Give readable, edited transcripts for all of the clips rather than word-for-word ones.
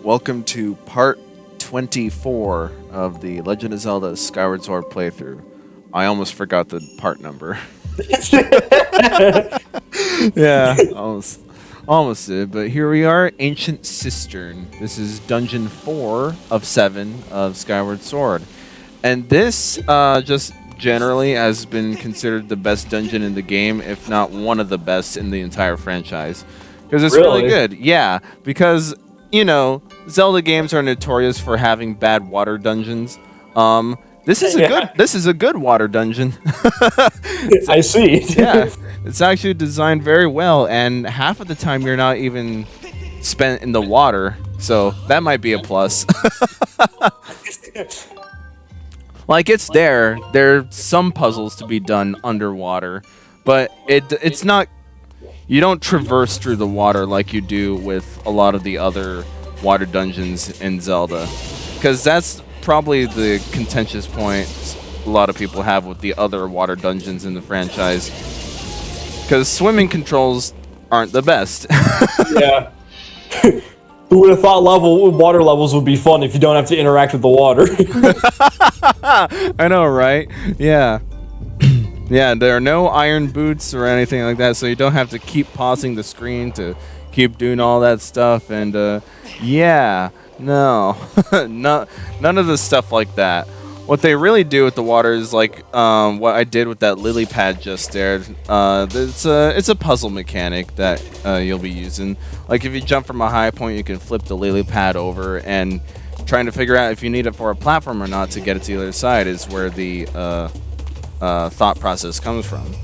welcome to part 24 of the Legend of Zelda Skyward Sword playthrough. I almost forgot the part number. Yeah, almost did, but here we are, Ancient Cistern. This is Dungeon 4 of 7 of Skyward Sword. And this just generally has been considered the best dungeon in the game, if not one of the best in the entire franchise. Because it's really good. Yeah, because, you know, Zelda games are notorious for having bad water dungeons. This is a good water dungeon. I see. Yeah, it's actually designed very well, and half of the time you're not even spent in the water, so that might be a plus. Like, it's there. There's some puzzles to be done underwater, but it's not. You don't traverse through the water like you do with a lot of the other water dungeons in Zelda, because that's probably the contentious point a lot of people have with the other water dungeons in the franchise, because swimming controls aren't the best. Yeah. Who would have thought water levels would be fun if you don't have to interact with the water? I know, right? Yeah. Yeah, there are no iron boots or anything like that, so you don't have to keep pausing the screen to keep doing all that stuff, and yeah, no. None of the stuff like that. What they really do with the water is like what I did with that lily pad just there. It's a puzzle mechanic that you'll be using. Like, if you jump from a high point, you can flip the lily pad over, and trying to figure out if you need it for a platform or not to get it to the other side is where the thought process comes from.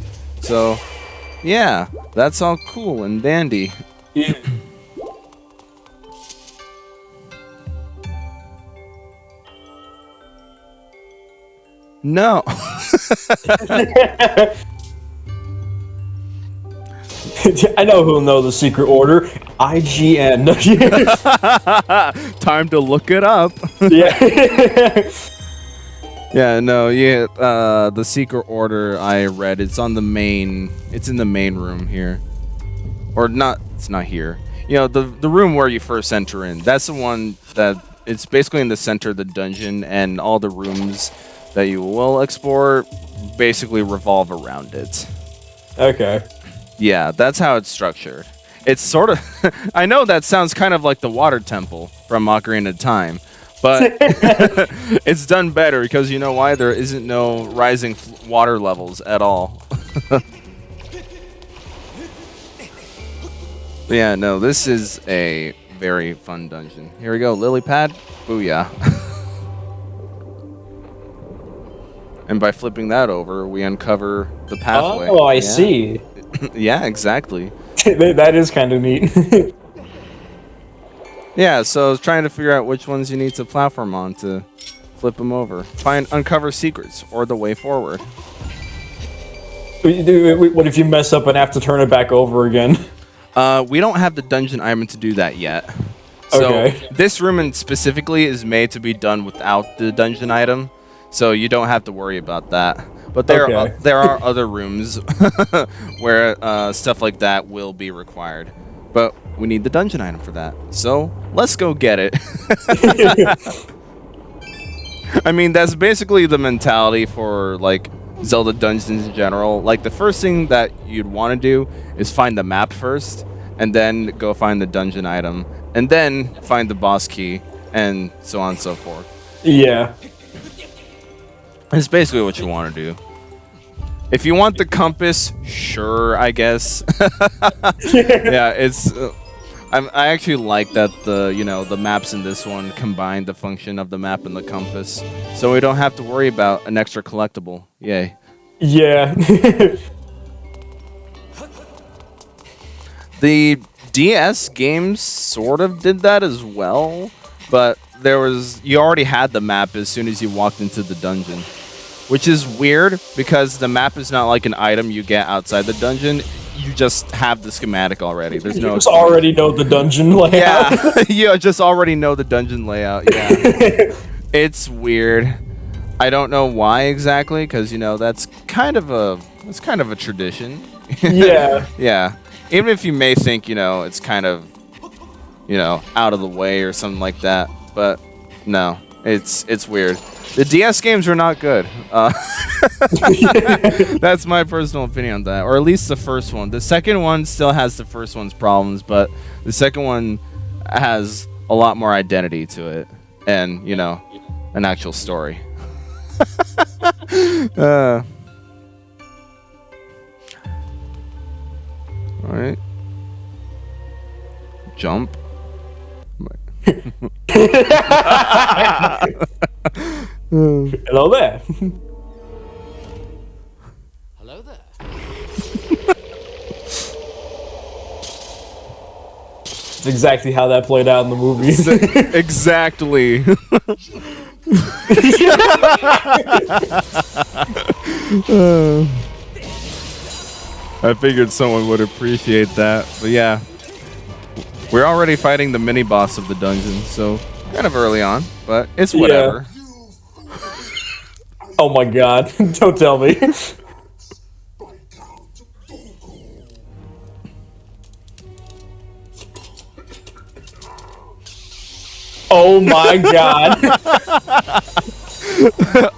So, yeah, that's all cool and dandy. Yeah. No. I know who'll know the secret order. IGN. Time to look it up. Yeah. Yeah, no, yeah, the secret order I read, it's in the main room here. Or not, it's not here. You know, the room where you first enter in. That's the one that, it's basically in the center of the dungeon, and all the rooms that you will explore basically revolve around it. Okay. Yeah, that's how it's structured. It's sort of, I know that sounds kind of like the water temple from Ocarina of Time, but it's done better because you know why? There isn't no rising water levels at all. Yeah, no, this is a very fun dungeon. Here we go, lily pad, booyah. And by flipping that over, we uncover the pathway. Oh, I see. Yeah, exactly. That is kind of neat. Yeah, so I was trying to figure out which ones you need to platform on to flip them over. Uncover secrets, or the way forward. What if you mess up and have to turn it back over again? We don't have the dungeon item to do that yet. So Okay. this room specifically is made to be done without the dungeon item, so you don't have to worry about that. But there are other rooms where stuff like that will be required. But we need the dungeon item for that. So let's go get it. I mean, that's basically the mentality for like Zelda dungeons in general. Like, the first thing that you'd want to do is find the map first, and then go find the dungeon item, and then find the boss key, and so on and so forth. Yeah. It's basically what you want to do. If you want the compass, sure, I guess. Yeah, it's. I actually like that the maps in this one combine the function of the map and the compass, so we don't have to worry about an extra collectible. Yay. Yeah. The DS games sort of did that as well, but you already had the map as soon as you walked into the dungeon, which is weird because the map is not like an item you get outside the dungeon. You just have the schematic already. There's no. You just already know the dungeon layout. Yeah, you just already know the dungeon layout. Yeah, it's weird. I don't know why exactly, because that's kind of a tradition. Yeah. Yeah. Even if you may think it's kind of you know, out of the way or something like that. But no, it's weird. The DS games are not good. That's my personal opinion on that, or at least the first one. The second one still has the first one's problems, but the second one has a lot more identity to it, and you know, an actual story. All right, jump. Hello there. Hello there. It's exactly how that played out in the movie. Exactly. I figured someone would appreciate that, but yeah. We're already fighting the mini-boss of the dungeon, so kind of early on, but it's whatever. Yeah. Oh my god, don't tell me. Oh my god.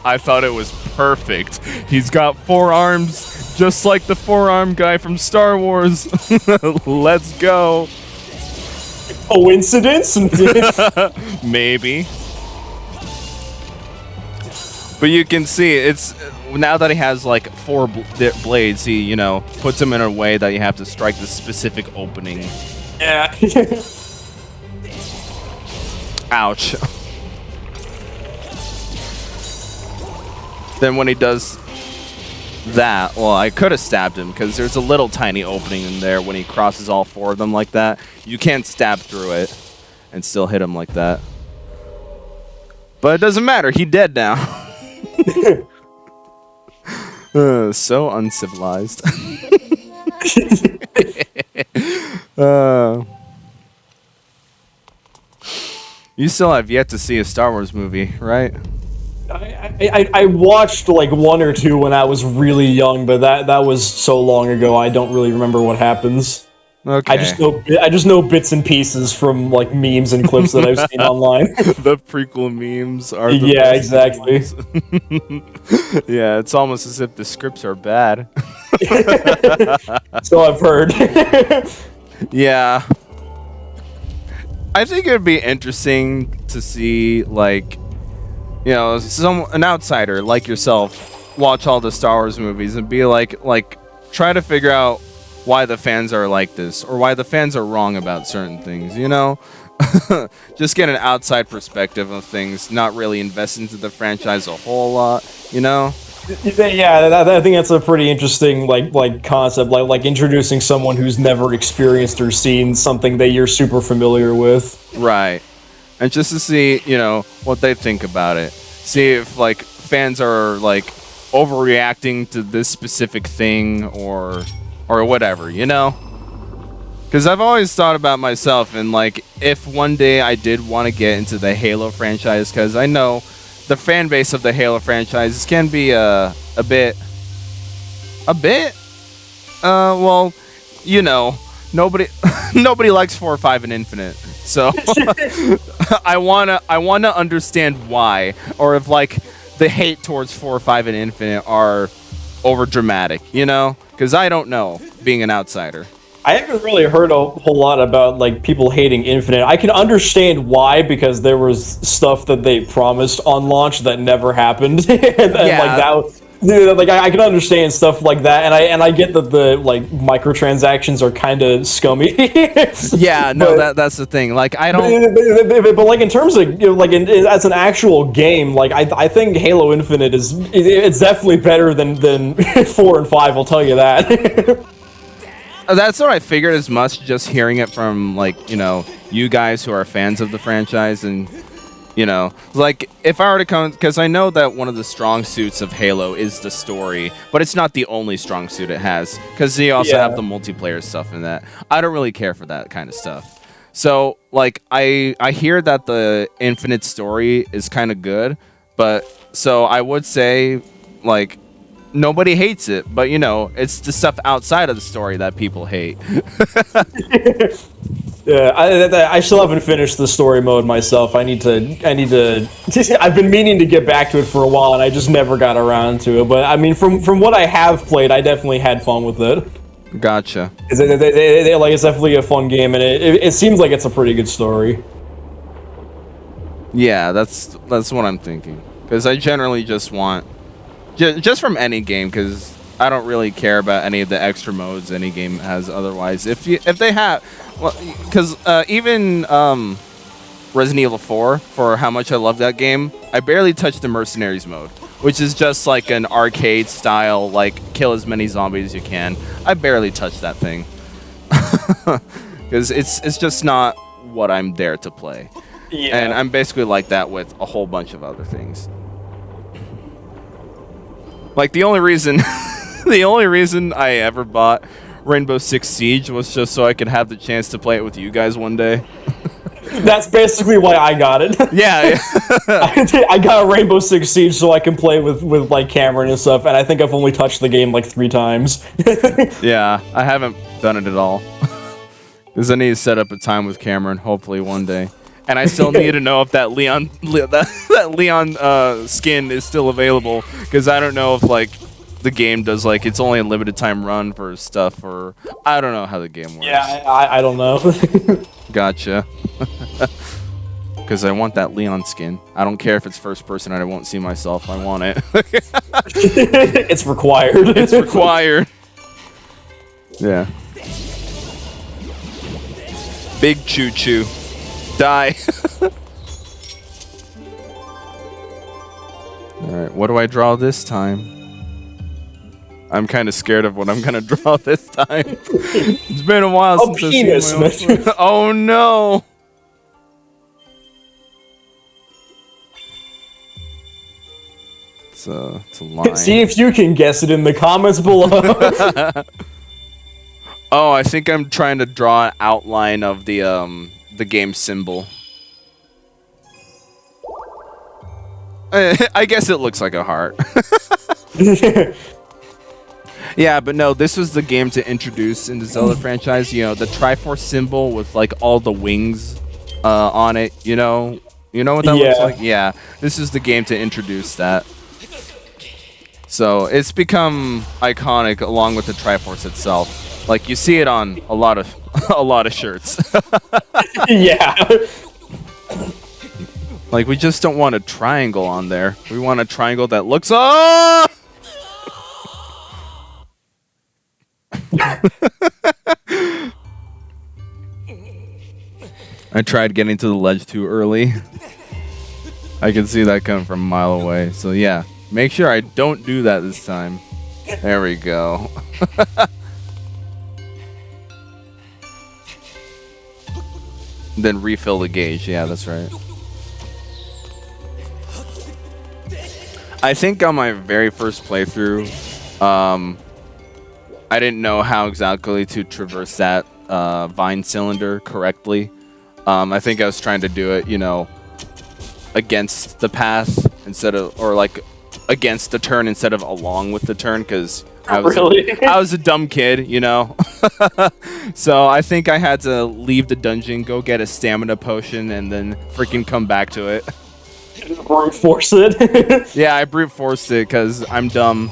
I thought it was perfect. He's got 4 arms, just like the 4-arm guy from Star Wars. Let's go. Coincidence? Maybe. But you can see, it's now that he has like 4 blades, he, you know, puts them in a way that you have to strike the specific opening. Yeah. Ouch. Then when he does that, well, I could have stabbed him because there's a little tiny opening in there when he crosses all 4 of them like that. You can't stab through it and still hit him like that. But it doesn't matter. He's dead now. So uncivilized. You still have yet to see a Star Wars movie, right? I watched like 1 or 2 when I was really young, but that was so long ago. I don't really remember what happens. Okay. I just know bits and pieces from like memes and clips that I've seen online. The prequel memes are the yeah, best exactly. memes. Yeah, it's almost as if the scripts are bad. So I've heard. Yeah. I think it'd be interesting to see, like, you know, an outsider like yourself watch all the Star Wars movies and be like, try to figure out why the fans are like this or why the fans are wrong about certain things, you know? Just get an outside perspective of things, not really invest into the franchise a whole lot, you know? Yeah, I think that's a pretty interesting like concept, like introducing someone who's never experienced or seen something that you're super familiar with. Right. And just to see, you know, what they think about it. See if, like, fans are, like, overreacting to this specific thing or whatever, you know? Because I've always thought about myself and, like, if one day I did want to get into the Halo franchise, because I know the fan base of the Halo franchise can be a bit, well, you know, nobody likes 4, 5, and Infinite. So I wanna understand why, or if like the hate towards 4, 5, and Infinite are over dramatic, you know? Because I don't know, being an outsider. I haven't really heard a whole lot about like people hating Infinite. I can understand why, because there was stuff that they promised on launch that never happened, and Yeah. like that. Like I can understand stuff like that, and I get that the like microtransactions are kind of scummy. Yeah, no, But- that's the thing. Like I don't. but like in terms of, you know, like as an actual game, like I think Halo Infinite it's definitely better than 4 and 5. I'll tell you that. That's what I figured as much, just hearing it from, like, you know, you guys who are fans of the franchise. And, you know, like, if I were to come, because I know that one of the strong suits of Halo is the story, but it's not the only strong suit it has, because you also have the multiplayer stuff in that. I don't really care for that kind of stuff. So, like, I hear that the Infinite story is kind of good, but, so I would say, like, nobody hates it, but, you know, it's the stuff outside of the story that people hate. I still haven't finished the story mode myself. I need to. I've been meaning to get back to it for a while, and I just never got around to it. But I mean, from what I have played, I definitely had fun with it. Gotcha. Like, it's definitely a fun game, and it seems like it's a pretty good story. Yeah, that's what I'm thinking. Because I generally just want, just from any game, because I don't really care about any of the extra modes any game has otherwise. If they have, well, because even Resident Evil 4, for how much I love that game, I barely touched the Mercenaries mode, which is just like an arcade style, like kill as many zombies as you can. I barely touched that thing because it's just not what I'm there to play. Yeah. And I'm basically like that with a whole bunch of other things. Like the only reason I ever bought Rainbow Six Siege was just so I could have the chance to play it with you guys one day. That's basically why I got it. Yeah. I got Rainbow Six Siege so I can play with like Cameron and stuff, and I think I've only touched the game like 3 times. Yeah, I haven't done it at all. Because I need to set up a time with Cameron, hopefully one day. And I still need to know if that Leon skin is still available, because I don't know if like the game does like it's only a limited time run for stuff, or I don't know how the game works. Yeah, I don't know. Gotcha. Because I want that Leon skin. I don't care if it's first person and I won't see myself. I want it. It's required. It's required. Yeah. Big choo choo. Die. Alright, what do I draw this time? I'm kind of scared of what I'm gonna draw this time. It's been a while since I've seen my own. Oh no! It's a line. See if you can guess it in the comments below. Oh, I think I'm trying to draw an outline of the game symbol. I guess it looks like a heart. Yeah, but no, this was the game to introduce in the Zelda franchise. You know, the Triforce symbol with like all the wings on it. You know what that looks like? Yeah, this is the game to introduce that. So it's become iconic along with the Triforce itself. Like you see it on a lot of shirts. Yeah. Like we just don't want a triangle on there. We want a triangle that looks oh! I tried getting to the ledge too early. I can see that coming from a mile away. So yeah, make sure I don't do that this time. There we go. Then refill the gauge. Yeah, that's right. I think on my very first playthrough, I didn't know how exactly to traverse that vine cylinder correctly. I think I was trying to do it, you know, against the path instead of, or like against the turn instead of along with the turn, because I was a dumb kid, you know. So I think I had to leave the dungeon, go get a stamina potion, and then freaking come back to it. Brute force it. Yeah, I brute forced it because I'm dumb.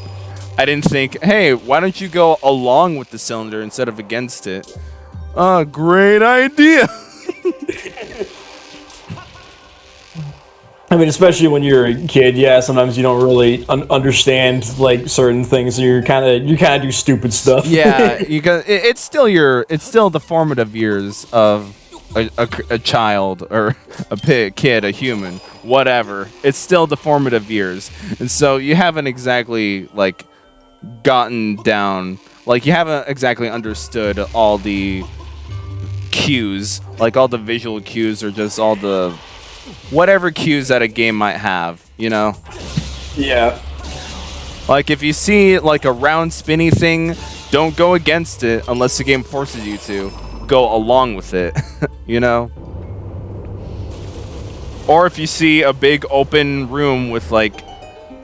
I didn't think, hey, why don't you go along with the cylinder instead of against it? Oh, great idea. I mean, especially when you're a kid, yeah, sometimes you don't really understand like certain things, so you kind of do stupid stuff. Yeah, it's still the formative years of a child or a kid, a human, whatever. It's still the formative years, and so you haven't exactly like gotten down, like you haven't exactly understood all the cues, like all the visual cues or just all the whatever cues that a game might have, you know? Yeah. Like if you see like a round spinny thing, don't go against it unless the game forces you to. Go along with it, you know? Or if you see a big open room with like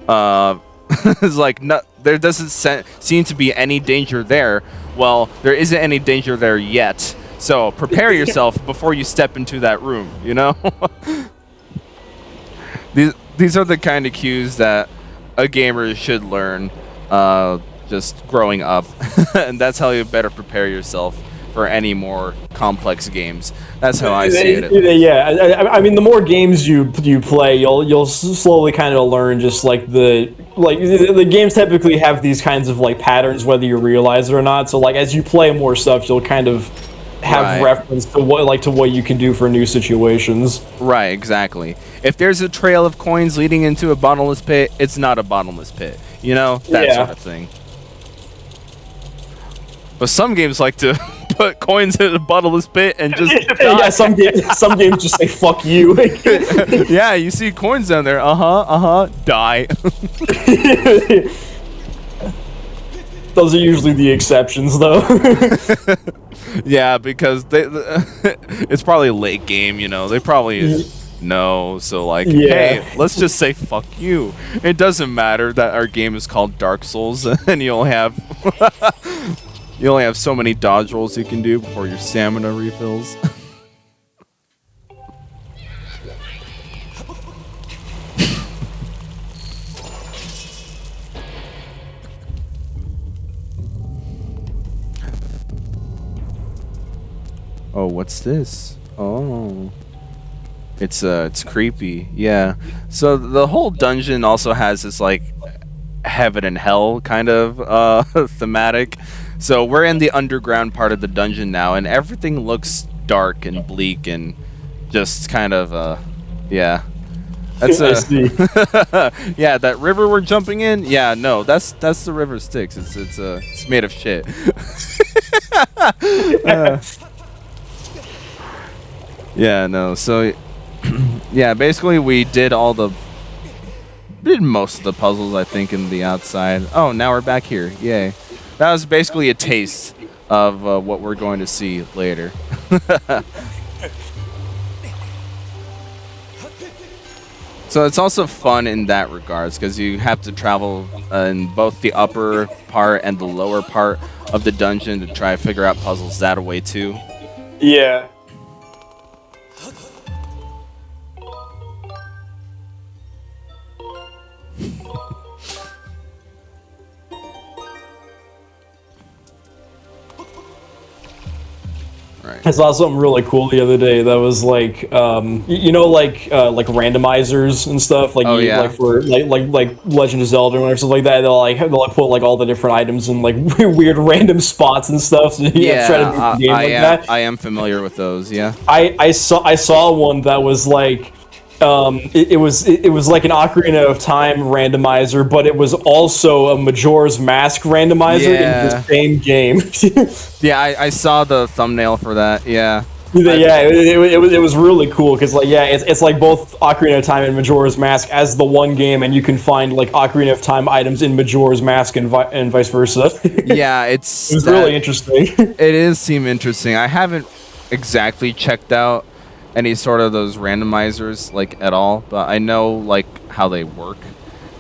it's like there doesn't seem to be any danger there. Well, there isn't any danger there yet. So prepare yourself before you step into that room, you know? These are the kind of cues that a gamer should learn just growing up. And that's how you better prepare yourself for any more complex games. That's how I see it. Yeah, I mean, the more games you play, you'll slowly kind of learn just like the games typically have these kinds of like patterns, whether you realize it or not. So like as you play more stuff, you'll kind of have reference to what you can do for new situations. Right, exactly. If there's a trail of coins leading into a bottomless pit, it's not a bottomless pit. You know, that sort of thing. But some games like to put coins in a bottomless pit and just die. Yeah, some games just say fuck you. Yeah, you see coins down there. Die. Those are usually the exceptions, though. Yeah, because it's probably a late game, you know. They probably know, so like, hey, let's just say fuck you. It doesn't matter that our game is called Dark Souls, and you only have so many dodge rolls you can do before your stamina refills. Oh, what's this? Oh. It's creepy. Yeah. So the whole dungeon also has this like heaven and hell kind of thematic. So we're in the underground part of the dungeon now, and everything looks dark and bleak and just kind of yeah. That's yeah, that river we're jumping in. Yeah, no, that's the river Styx. It's made of shit. Yeah, no. So yeah, basically we did most of the puzzles, I think, in the outside. Oh, now we're back here. Yay. That was basically a taste of what we're going to see later. So it's also fun in that regards, because you have to travel in both the upper part and the lower part of the dungeon to try to figure out puzzles that way too. Yeah. I saw something really cool the other day that was like, you know, like randomizers and stuff, like like for like Legend of Zelda or something like that. They'll put like all the different items in like weird random spots and stuff. So I am familiar with those. Yeah, I saw one that was like. It was like an Ocarina of Time randomizer, but it was also a Majora's Mask randomizer in the same game. Yeah, I saw the thumbnail for that. Yeah. Yeah, it was really cool because like it's like both Ocarina of Time and Majora's Mask as the one game, and you can find like Ocarina of Time items in Majora's Mask and vice versa. Yeah, it was really interesting. It seem interesting. I haven't exactly checked out any sort of those randomizers like at all, but I know like how they work.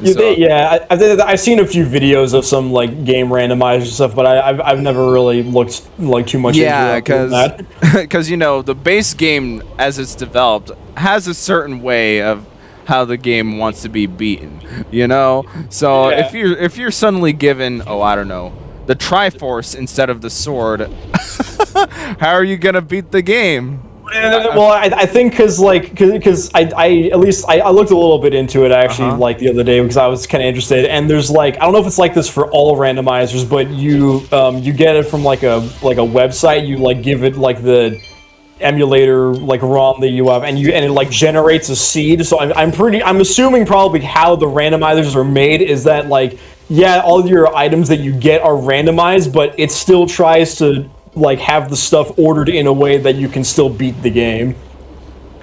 I've seen a few videos of some like game randomizers and stuff, but I've never really looked like too much into that. Because you know the base game as it's developed has a certain way of how the game wants to be beaten, you know. So if you're suddenly given I don't know, the Triforce instead of the sword, how are you gonna beat the game? Well, I think because I looked a little bit into it actually like the other day because I was kind of interested, and there's like I don't know if it's like this for all randomizers, but you get it from like a website. You like give it like the emulator like ROM that you have, and it like generates a seed. So I'm assuming probably how the randomizers are made is that like all your items that you get are randomized, but it still tries to like have the stuff ordered in a way that you can still beat the game.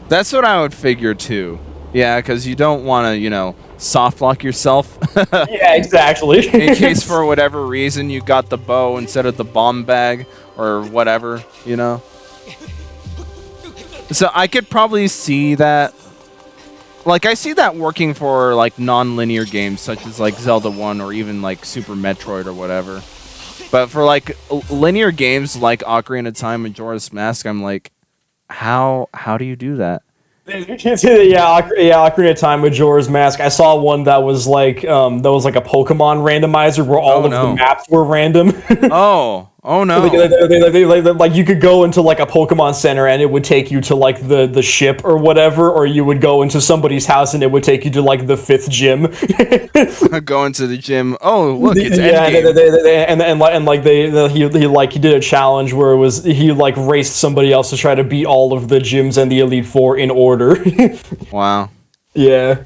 That's what I would figure too. Yeah, because you don't want to, you know, soft lock yourself. Yeah, exactly. In case for whatever reason you got the bow instead of the bomb bag or whatever, you know. So I could probably see that. Like I see that working for like non-linear games such as like Zelda 1 or even like Super Metroid or whatever. But for like linear games like Ocarina of Time and Majora's Mask, I'm like, how do you do that? Yeah, Ocarina of Time, Majora's Mask. I saw one that was like a Pokemon randomizer where all of the maps were random. Oh no! Like you could go into like a Pokemon Center and it would take you to like the ship or whatever, or you would go into somebody's house and it would take you to like the 5th gym. Go into the gym. Oh look, it's he did a challenge where it was he like raced somebody else to try to beat all of the gyms and the Elite Four in order. Wow. Yeah.